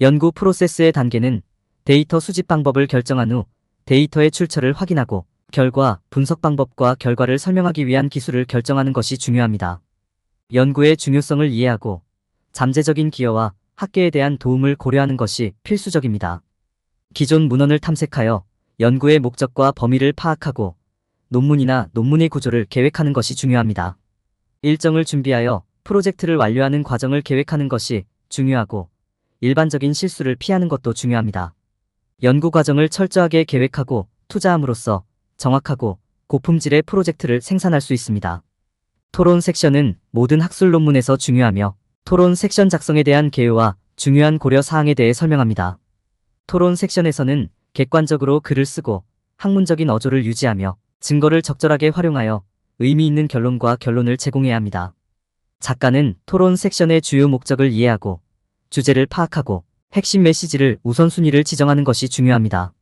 연구 프로세스의 단계는 데이터 수집 방법을 결정한 후 데이터의 출처를 확인하고 결과, 분석 방법과 결과를 설명하기 위한 기술을 결정하는 것이 중요합니다. 연구의 중요성을 이해하고 잠재적인 기여와 학계에 대한 도움을 고려하는 것이 필수적입니다. 기존 문헌을 탐색하여 연구의 목적과 범위를 파악하고 논문이나 논문의 구조를 계획하는 것이 중요합니다. 일정을 준비하여 프로젝트를 완료하는 과정을 계획하는 것이 중요하고 일반적인 실수를 피하는 것도 중요합니다. 연구 과정을 철저하게 계획하고 투자함으로써 정확하고 고품질의 프로젝트를 생산할 수 있습니다. 토론 섹션은 모든 학술 논문에서 중요하며 토론 섹션 작성에 대한 개요와 중요한 고려 사항에 대해 설명합니다. 토론 섹션에서는 객관적으로 글을 쓰고 학문적인 어조를 유지하며 증거를 적절하게 활용하여 의미 있는 결론과 결론을 제공해야 합니다. 작가는 토론 섹션의 주요 목적을 이해하고 주제를 파악하고 핵심 메시지를 우선순위를 지정하는 것이 중요합니다.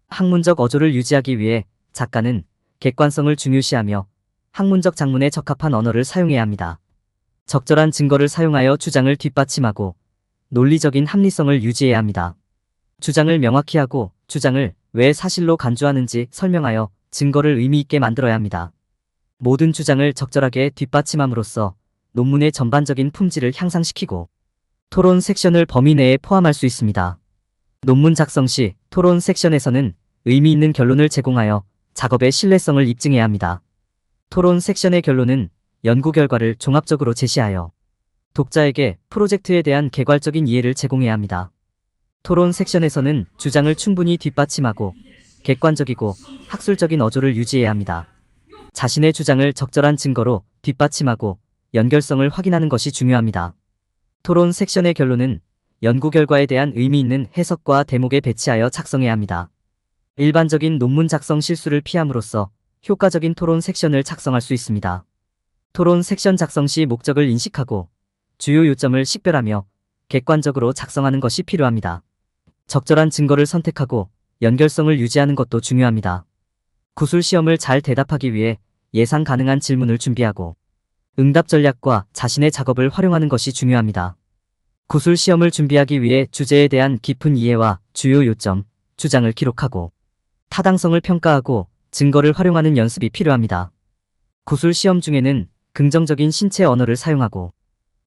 학문적 어조를 유지하기 위해 작가는 객관성을 중요시하며 학문적 작문에 적합한 언어를 사용해야 합니다. 적절한 증거를 사용하여 주장을 뒷받침하고 논리적인 합리성을 유지해야 합니다. 주장을 명확히 하고 주장을 왜 사실로 간주하는지 설명하여 증거를 의미 있게 만들어야 합니다. 모든 주장을 적절하게 뒷받침함으로써 논문의 전반적인 품질을 향상시키고 토론 섹션을 범위 내에 포함할 수 있습니다. 논문 작성 시 토론 섹션에서는 의미 있는 결론을 제공하여 작업의 신뢰성을 입증해야 합니다. 토론 섹션의 결론은 연구 결과를 종합적으로 제시하여 독자에게 프로젝트에 대한 개괄적인 이해를 제공해야 합니다. 토론 섹션에서는 주장을 충분히 뒷받침하고 객관적이고 학술적인 어조를 유지해야 합니다. 자신의 주장을 적절한 증거로 뒷받침하고 연결성을 확인하는 것이 중요합니다. 토론 섹션의 결론은 연구 결과에 대한 의미 있는 해석과 대목에 배치하여 작성해야 합니다. 일반적인 논문 작성 실수를 피함으로써 효과적인 토론 섹션을 작성할 수 있습니다. 토론 섹션 작성 시 목적을 인식하고 주요 요점을 식별하며 객관적으로 작성하는 것이 필요합니다. 적절한 증거를 선택하고 연결성을 유지하는 것도 중요합니다. 구술 시험을 잘 대답하기 위해 예상 가능한 질문을 준비하고 응답 전략과 자신의 작업을 활용하는 것이 중요합니다. 구술 시험을 준비하기 위해 주제에 대한 깊은 이해와 주요 요점, 주장을 기록하고 타당성을 평가하고 증거를 활용하는 연습이 필요합니다. 구술 시험 중에는 긍정적인 신체 언어를 사용하고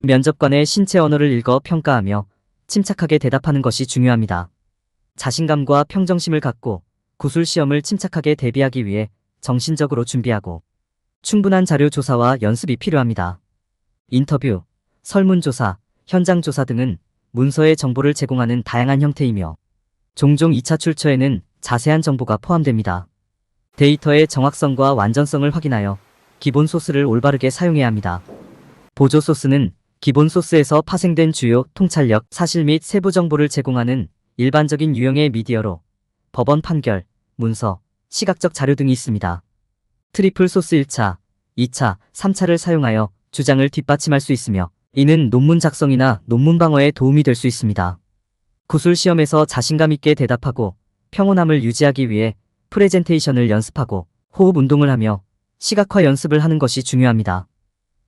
면접관의 신체 언어를 읽어 평가하며 침착하게 대답하는 것이 중요합니다. 자신감과 평정심을 갖고 구술 시험을 침착하게 대비하기 위해 정신적으로 준비하고 충분한 자료 조사와 연습이 필요합니다. 인터뷰, 설문조사, 현장조사 등은 문서의 정보를 제공하는 다양한 형태이며 종종 2차 출처에는 자세한 정보가 포함됩니다. 데이터의 정확성과 완전성을 확인하여 기본 소스를 올바르게 사용해야 합니다. 보조 소스는 기본 소스에서 파생된 주요 통찰력, 사실 및 세부 정보를 제공하는 일반적인 유형의 미디어로 법원 판결, 문서, 시각적 자료 등이 있습니다. 트리플 소스 1차, 2차, 3차를 사용하여 주장을 뒷받침할 수 있으며 이는 논문 작성이나 논문 방어에 도움이 될 수 있습니다. 구술 시험에서 자신감 있게 대답하고 평온함을 유지하기 위해 프레젠테이션을 연습하고 호흡 운동을 하며 시각화 연습을 하는 것이 중요합니다.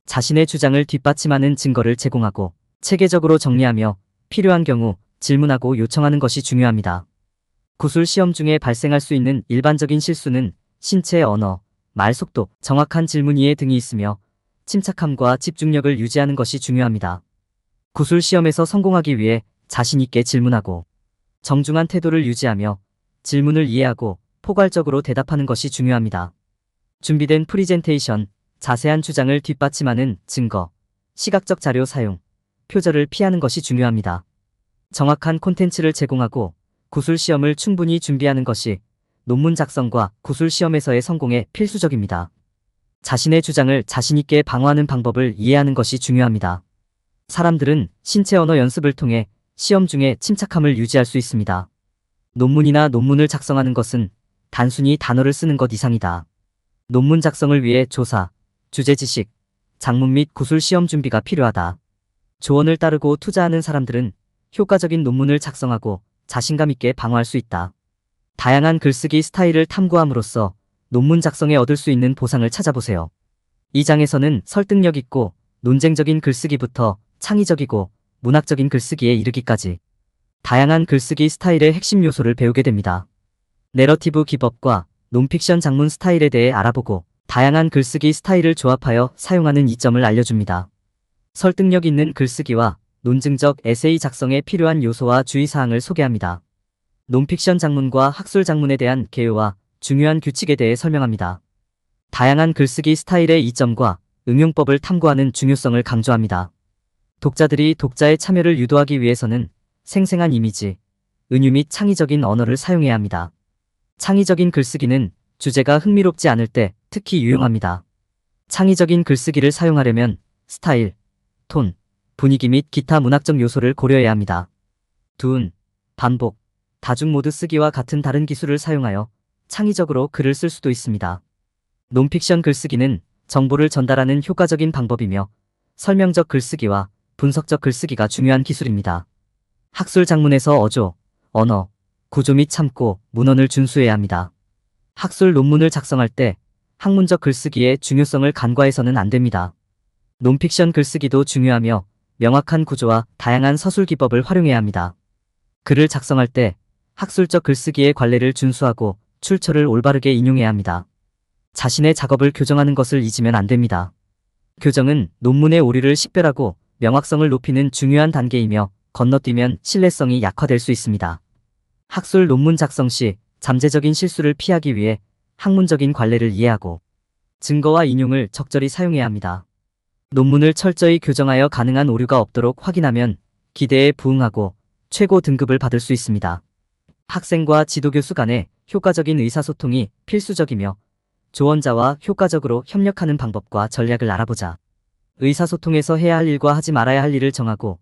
자신의 주장을 뒷받침하는 증거를 제공하고 체계적으로 정리하며 필요한 경우 질문하고 요청하는 것이 중요합니다. 구술 시험 중에 발생할 수 있는 일반적인 실수는 신체 언어, 말 속도, 정확한 질문 이해 등이 있으며 침착함과 집중력을 유지하는 것이 중요합니다. 구술 시험에서 성공하기 위해 자신 있게 질문하고 정중한 태도를 유지하며 질문을 이해하고 포괄적으로 대답하는 것이 중요합니다. 준비된 프리젠테이션, 자세한 주장을 뒷받침하는 증거, 시각적 자료 사용, 표절을 피하는 것이 중요합니다. 정확한 콘텐츠를 제공하고 구술 시험을 충분히 준비하는 것이 논문 작성과 구술 시험에서의 성공에 필수적입니다. 자신의 주장을 자신 있게 방어하는 방법을 이해하는 것이 중요합니다. 사람들은 신체 언어 연습을 통해 시험 중에 침착함을 유지할 수 있습니다. 논문이나 논문을 작성하는 것은 단순히 단어를 쓰는 것 이상이다. 논문 작성을 위해 조사, 주제 지식, 작문 및 구술 시험 준비가 필요하다. 조언을 따르고 투자하는 사람들은 효과적인 논문을 작성하고 자신감 있게 방어할 수 있다. 다양한 글쓰기 스타일을 탐구함으로써 논문 작성에 얻을 수 있는 보상을 찾아보세요. 이 장에서는 설득력 있고 논쟁적인 글쓰기부터 창의적이고 문학적인 글쓰기에 이르기까지 다양한 글쓰기 스타일의 핵심 요소를 배우게 됩니다. 내러티브 기법과 논픽션 장문 스타일에 대해 알아보고 다양한 글쓰기 스타일을 조합하여 사용하는 이점을 알려줍니다. 설득력 있는 글쓰기와 논증적 에세이 작성에 필요한 요소와 주의사항을 소개합니다. 논픽션 장문과 학술 장문에 대한 개요와 중요한 규칙에 대해 설명합니다. 다양한 글쓰기 스타일의 이점과 응용법을 탐구하는 중요성을 강조합니다. 독자들이 독자의 참여를 유도하기 위해서는 생생한 이미지, 은유 및 창의적인 언어를 사용해야 합니다. 창의적인 글쓰기는 주제가 흥미롭지 않을 때 특히 유용합니다. 창의적인 글쓰기를 사용하려면 스타일, 톤, 분위기 및 기타 문학적 요소를 고려해야 합니다. 두은, 반복, 다중 모드 쓰기와 같은 다른 기술을 사용하여 창의적으로 글을 쓸 수도 있습니다. 논픽션 글쓰기는 정보를 전달하는 효과적인 방법이며 설명적 글쓰기와 분석적 글쓰기가 중요한 기술입니다. 학술 장문에서 어조, 언어, 구조 및 참고, 문헌을 준수해야 합니다. 학술 논문을 작성할 때 학문적 글쓰기의 중요성을 간과해서는 안 됩니다. 논픽션 글쓰기도 중요하며 명확한 구조와 다양한 서술 기법을 활용해야 합니다. 글을 작성할 때 학술적 글쓰기의 관례를 준수하고 출처를 올바르게 인용해야 합니다. 자신의 작업을 교정하는 것을 잊으면 안 됩니다. 교정은 논문의 오류를 식별하고 명확성을 높이는 중요한 단계이며 건너뛰면 신뢰성이 약화될 수 있습니다. 학술 논문 작성 시 잠재적인 실수를 피하기 위해 학문적인 관례를 이해하고 증거와 인용을 적절히 사용해야 합니다. 논문을 철저히 교정하여 가능한 오류가 없도록 확인하면 기대에 부응하고 최고 등급을 받을 수 있습니다. 학생과 지도교수 간의 효과적인 의사소통이 필수적이며 조언자와 효과적으로 협력하는 방법과 전략을 알아보자. 의사소통에서 해야 할 일과 하지 말아야 할 일을 정하고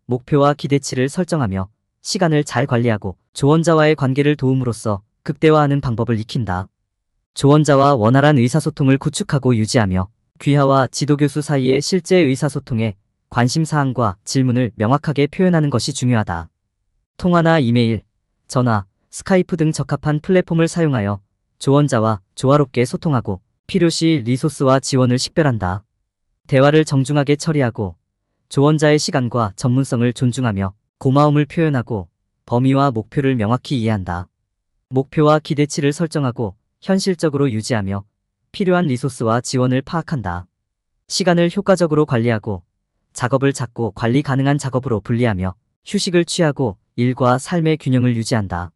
목표와 기대치를 설정하며 시간을 잘 관리하고 조언자와의 관계를 도움으로써 극대화하는 방법을 익힌다. 조언자와 원활한 의사소통을 구축하고 유지하며 귀하와 지도교수 사이의 실제 의사소통에 관심사항과 질문을 명확하게 표현하는 것이 중요하다. 통화나 이메일, 전화, 스카이프 등 적합한 플랫폼을 사용하여 조언자와 조화롭게 소통하고 필요시 리소스와 지원을 식별한다. 대화를 정중하게 처리하고 조언자의 시간과 전문성을 존중하며 고마움을 표현하고 범위와 목표를 명확히 이해한다. 목표와 기대치를 설정하고 현실적으로 유지하며 필요한 리소스와 지원을 파악한다. 시간을 효과적으로 관리하고 작업을 작고 관리 가능한 작업으로 분리하며 휴식을 취하고 일과 삶의 균형을 유지한다.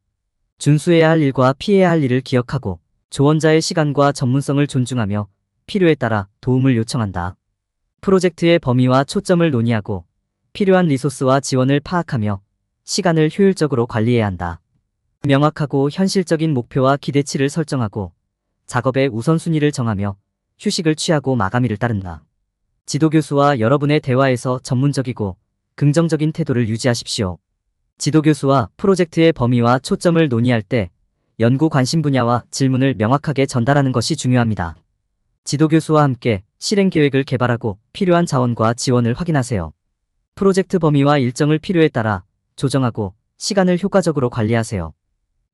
준수해야 할 일과 피해야 할 일을 기억하고 조언자의 시간과 전문성을 존중하며 필요에 따라 도움을 요청한다. 프로젝트의 범위와 초점을 논의하고 필요한 리소스와 지원을 파악하며 시간을 효율적으로 관리해야 한다. 명확하고 현실적인 목표와 기대치를 설정하고 작업의 우선순위를 정하며 휴식을 취하고 마감일을 따른다. 지도교수와 여러분의 대화에서 전문적이고 긍정적인 태도를 유지하십시오. 지도교수와 프로젝트의 범위와 초점을 논의할 때 연구 관심 분야와 질문을 명확하게 전달하는 것이 중요합니다. 지도교수와 함께 실행 계획을 개발하고 필요한 자원과 지원을 확인하세요. 프로젝트 범위와 일정을 필요에 따라 조정하고 시간을 효과적으로 관리하세요.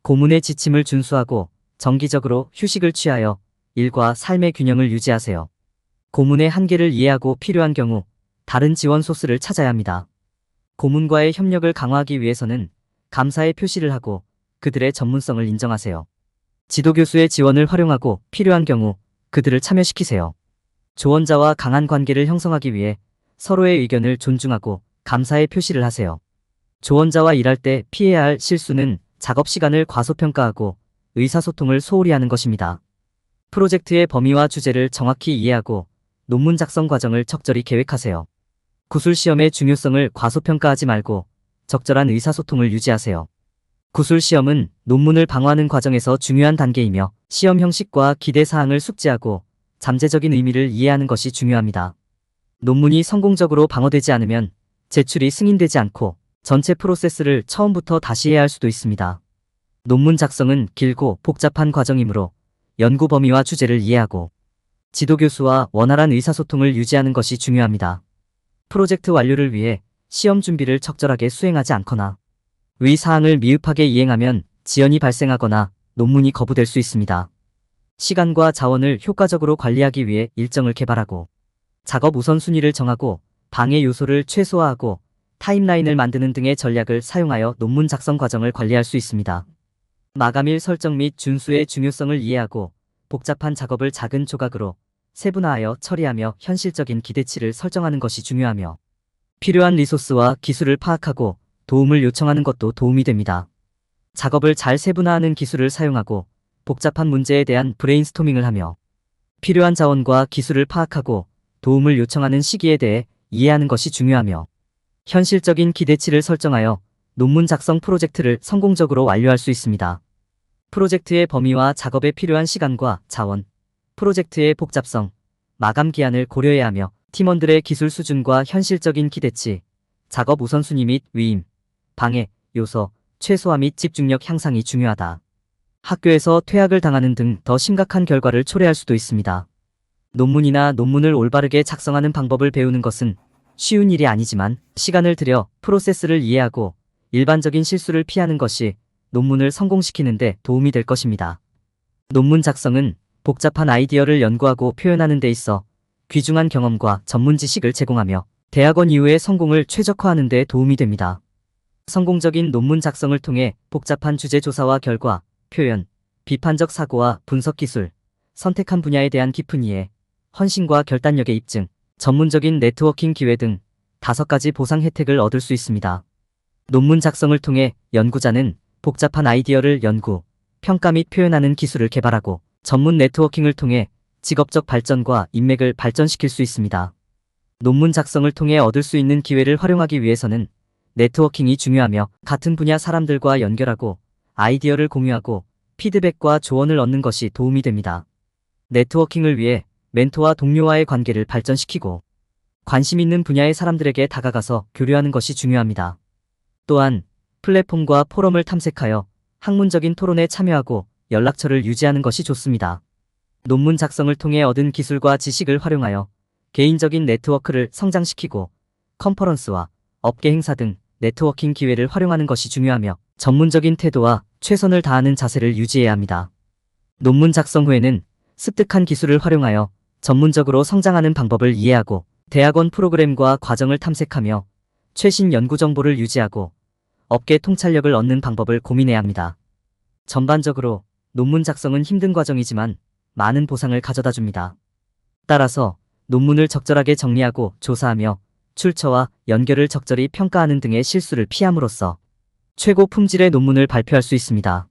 고문의 지침을 준수하고 정기적으로 휴식을 취하여 일과 삶의 균형을 유지하세요. 고문의 한계를 이해하고 필요한 경우 다른 지원 소스를 찾아야 합니다. 고문과의 협력을 강화하기 위해서는 감사의 표시를 하고 그들의 전문성을 인정하세요. 지도교수의 지원을 활용하고 필요한 경우 그들을 참여시키세요. 조언자와 강한 관계를 형성하기 위해 서로의 의견을 존중하고 감사의 표시를 하세요. 조언자와 일할 때 피해야 할 실수는 작업 시간을 과소평가하고 의사소통을 소홀히 하는 것입니다. 프로젝트의 범위와 주제를 정확히 이해하고 논문 작성 과정을 적절히 계획하세요. 구술시험의 중요성을 과소평가하지 말고 적절한 의사소통을 유지하세요. 구술시험은 논문을 방어하는 과정에서 중요한 단계이며 시험 형식과 기대사항을 숙지하고 잠재적인 의미를 이해하는 것이 중요합니다. 논문이 성공적으로 방어되지 않으면 제출이 승인되지 않고 전체 프로세스를 처음부터 다시 해야 할 수도 있습니다. 논문 작성은 길고 복잡한 과정이므로 연구 범위와 주제를 이해하고 지도교수와 원활한 의사소통을 유지하는 것이 중요합니다. 프로젝트 완료를 위해 시험 준비를 적절하게 수행하지 않거나 위 사항을 미흡하게 이행하면 지연이 발생하거나 논문이 거부될 수 있습니다. 시간과 자원을 효과적으로 관리하기 위해 일정을 개발하고 작업 우선순위를 정하고 방해 요소를 최소화하고 타임라인을 만드는 등의 전략을 사용하여 논문 작성 과정을 관리할 수 있습니다. 마감일 설정 및 준수의 중요성을 이해하고 복잡한 작업을 작은 조각으로 세분화하여 처리하며 현실적인 기대치를 설정하는 것이 중요하며 필요한 리소스와 기술을 파악하고 도움을 요청하는 것도 도움이 됩니다. 작업을 잘 세분화하는 기술을 사용하고 복잡한 문제에 대한 브레인스토밍을 하며 필요한 자원과 기술을 파악하고 도움을 요청하는 시기에 대해 이해하는 것이 중요하며 현실적인 기대치를 설정하여 논문 작성 프로젝트를 성공적으로 완료할 수 있습니다. 프로젝트의 범위와 작업에 필요한 시간과 자원, 프로젝트의 복잡성, 마감 기한을 고려해야 하며 팀원들의 기술 수준과 현실적인 기대치, 작업 우선순위 및 위임, 방해, 요소, 최소화 및 집중력 향상이 중요하다. 학교에서 퇴학을 당하는 등 더 심각한 결과를 초래할 수도 있습니다. 논문이나 논문을 올바르게 작성하는 방법을 배우는 것은 쉬운 일이 아니지만 시간을 들여 프로세스를 이해하고 일반적인 실수를 피하는 것이 논문을 성공시키는 데 도움이 될 것입니다. 논문 작성은 복잡한 아이디어를 연구하고 표현하는 데 있어 귀중한 경험과 전문 지식을 제공하며 대학원 이후의 성공을 최적화하는 데 도움이 됩니다. 성공적인 논문 작성을 통해 복잡한 주제 조사와 결과, 표현, 비판적 사고와 분석 기술, 선택한 분야에 대한 깊은 이해, 헌신과 결단력의 입증, 전문적인 네트워킹 기회 등 5가지 보상 혜택을 얻을 수 있습니다. 논문 작성을 통해 연구자는 복잡한 아이디어를 연구, 평가 및 표현하는 기술을 개발하고 전문 네트워킹을 통해 직업적 발전과 인맥을 발전시킬 수 있습니다. 논문 작성을 통해 얻을 수 있는 기회를 활용하기 위해서는 네트워킹이 중요하며 같은 분야 사람들과 연결하고 아이디어를 공유하고 피드백과 조언을 얻는 것이 도움이 됩니다. 네트워킹을 위해 멘토와 동료와의 관계를 발전시키고 관심 있는 분야의 사람들에게 다가가서 교류하는 것이 중요합니다. 또한 플랫폼과 포럼을 탐색하여 학문적인 토론에 참여하고 연락처를 유지하는 것이 좋습니다. 논문 작성을 통해 얻은 기술과 지식을 활용하여 개인적인 네트워크를 성장시키고 컨퍼런스와 업계 행사 등 네트워킹 기회를 활용하는 것이 중요하며 전문적인 태도와 최선을 다하는 자세를 유지해야 합니다. 논문 작성 후에는 습득한 기술을 활용하여 전문적으로 성장하는 방법을 이해하고 대학원 프로그램과 과정을 탐색하며 최신 연구 정보를 유지하고 업계 통찰력을 얻는 방법을 고민해야 합니다. 전반적으로 논문 작성은 힘든 과정이지만 많은 보상을 가져다 줍니다. 따라서 논문을 적절하게 정리하고 조사하며 출처와 연결을 적절히 평가하는 등의 실수를 피함으로써 최고 품질의 논문을 발표할 수 있습니다.